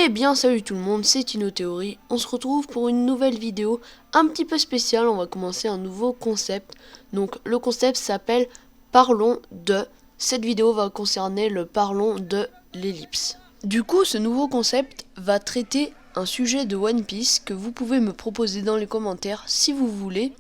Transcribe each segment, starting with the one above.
Eh bien salut tout le monde, c'est TinoThéorie. On se retrouve pour une nouvelle vidéo un petit peu spéciale. On va commencer un nouveau concept. Donc le concept s'appelle Parlons de. Cette vidéo va concerner le Parlons de l'ellipse. Du coup, ce nouveau concept va traiter un sujet de One Piece que vous pouvez me proposer dans les commentaires si vous voulez.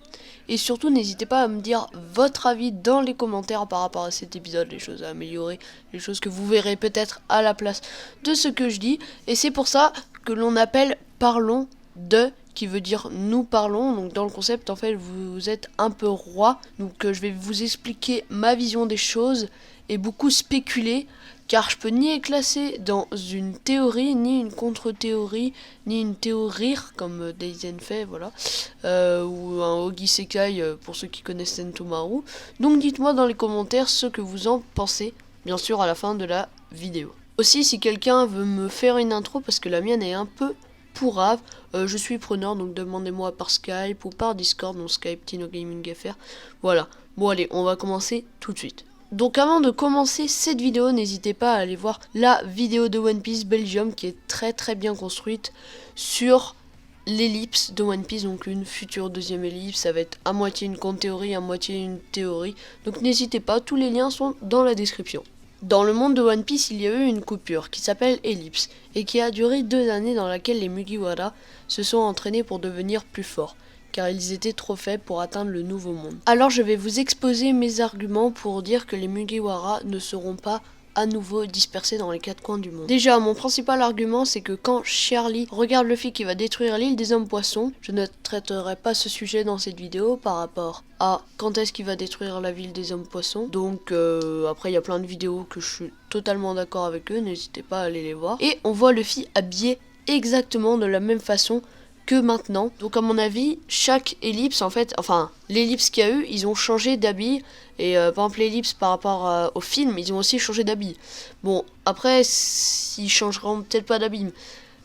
Et surtout, n'hésitez pas à me dire votre avis dans les commentaires par rapport à cet épisode, les choses à améliorer, les choses que vous verrez peut-être à la place de ce que je dis. Et c'est pour ça que l'on appelle Parlons de, qui veut dire nous parlons. Donc dans le concept, en fait, vous êtes un peu roi. Donc je vais vous expliquer ma vision des choses et beaucoup spéculer. Car je peux ni être classé dans une théorie, ni une contre-théorie, ni une théorie, comme Daizen fait, voilà, ou un Ogi Sekai pour ceux qui connaissent Sentomaru. Donc dites-moi dans les commentaires ce que vous en pensez, bien sûr à la fin de la vidéo. Aussi, si quelqu'un veut me faire une intro, parce que la mienne est un peu pourrave, je suis preneur, donc demandez-moi par Skype ou par Discord, donc Skype Tino Gaming FR. Voilà, bon allez, on va commencer tout de suite. Donc avant de commencer cette vidéo, n'hésitez pas à aller voir la vidéo de One Piece Belgium qui est très bien construite sur l'ellipse de One Piece, donc une future deuxième ellipse. Ça va être à moitié une contre-théorie, à moitié une théorie. Donc n'hésitez pas, tous les liens sont dans la description. Dans le monde de One Piece, il y a eu une coupure qui s'appelle Ellipse et qui a duré 2 années dans laquelle les Mugiwara se sont entraînés pour devenir plus forts, car ils étaient trop faibles pour atteindre le nouveau monde. Alors je vais vous exposer mes arguments pour dire que les Mugiwara ne seront pas à nouveau dispersés dans les 4 coins du monde. Déjà, mon principal argument, c'est que quand Charlie regarde Luffy qui va détruire l'île des hommes poissons, je ne traiterai pas ce sujet dans cette vidéo par rapport à quand est-ce qu'il va détruire la ville des hommes poissons. Donc après, il y a plein de vidéos que je suis totalement d'accord avec eux, n'hésitez pas à aller les voir. Et on voit Luffy habillé exactement de la même façon que maintenant. Donc à mon avis, chaque ellipse, en fait, enfin l'ellipse qu'il y a eu, ils ont changé d'habit. Et par exemple l'ellipse par rapport au film, ils ont aussi changé d'habit. Bon, après, ils changeront peut-être pas d'habit,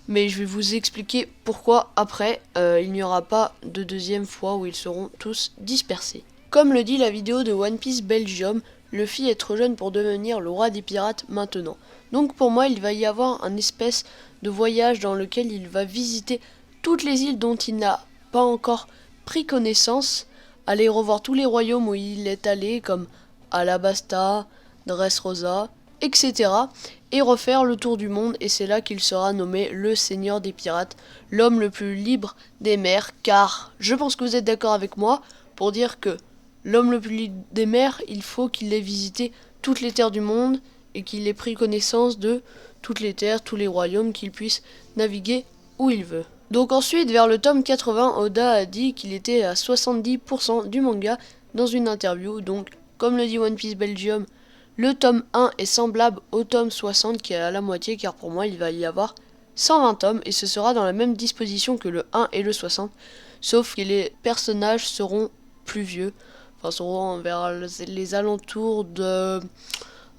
mais je vais vous expliquer pourquoi après, il n'y aura pas de deuxième fois où ils seront tous dispersés. Comme le dit la vidéo de One Piece Belgium, Luffy est trop jeune pour devenir le roi des pirates maintenant. Donc pour moi, il va y avoir un espèce de voyage dans lequel il va visiter toutes les îles dont il n'a pas encore pris connaissance, aller revoir tous les royaumes où il est allé, comme Alabasta, Dressrosa, etc. et refaire le tour du monde, et c'est là qu'il sera nommé le Seigneur des Pirates, l'homme le plus libre des mers, car je pense que vous êtes d'accord avec moi pour dire que l'homme le plus libre des mers, il faut qu'il ait visité toutes les terres du monde, et qu'il ait pris connaissance de toutes les terres, tous les royaumes, qu'il puisse naviguer où il veut. Donc ensuite, vers le tome 80, Oda a dit qu'il était à 70% du manga dans une interview. Donc, comme le dit One Piece Belgium, le tome 1 est semblable au tome 60 qui est à la moitié, car pour moi, il va y avoir 120 tomes et ce sera dans la même disposition que le 1 et le 60, sauf que les personnages seront plus vieux, enfin seront vers les alentours de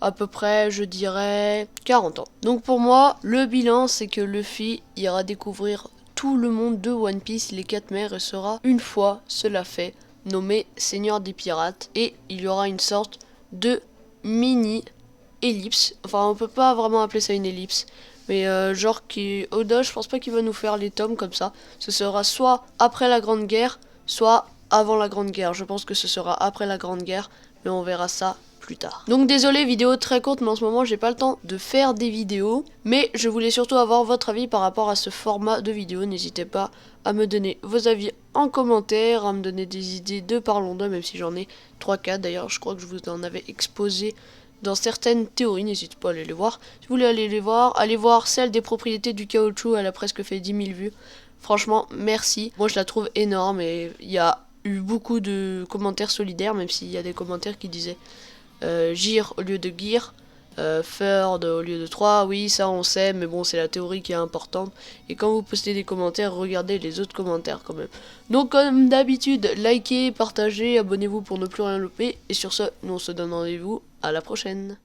à peu près, je dirais, 40 ans. Donc pour moi, le bilan, c'est que Luffy ira découvrir tout le monde de One Piece, les 4 mers, et sera, une fois cela fait, nommé Seigneur des Pirates. Et il y aura une sorte de mini-ellipse. Enfin, on peut pas vraiment appeler ça une ellipse. Mais genre, Oda, je pense pas qu'il va nous faire les tomes comme ça. Ce sera soit après la Grande Guerre, soit avant la Grande Guerre. Je pense que ce sera après la Grande Guerre, mais on verra ça plus tard. Donc désolé, vidéo très courte, mais en ce moment j'ai pas le temps de faire des vidéos, mais je voulais surtout avoir votre avis par rapport à ce format de vidéo. N'hésitez pas à me donner vos avis en commentaire, à me donner des idées de Parlons d'eux, même si j'en ai 3-4. D'ailleurs, je crois que je vous en avais exposé dans certaines théories, n'hésitez pas à aller les voir. Si vous voulez aller les voir, allez voir celle des propriétés du caoutchouc, elle a presque fait 10 000 vues. Franchement, merci. Moi je la trouve énorme et il y a eu beaucoup de commentaires solidaires, même s'il y a des commentaires qui disaient Gir au lieu de Gear, Third au lieu de 3, oui ça on sait, mais bon c'est la théorie qui est importante, et quand vous postez des commentaires, regardez les autres commentaires quand même. Donc comme d'habitude, likez, partagez, abonnez-vous pour ne plus rien louper, et sur ce, nous on se donne rendez-vous à la prochaine.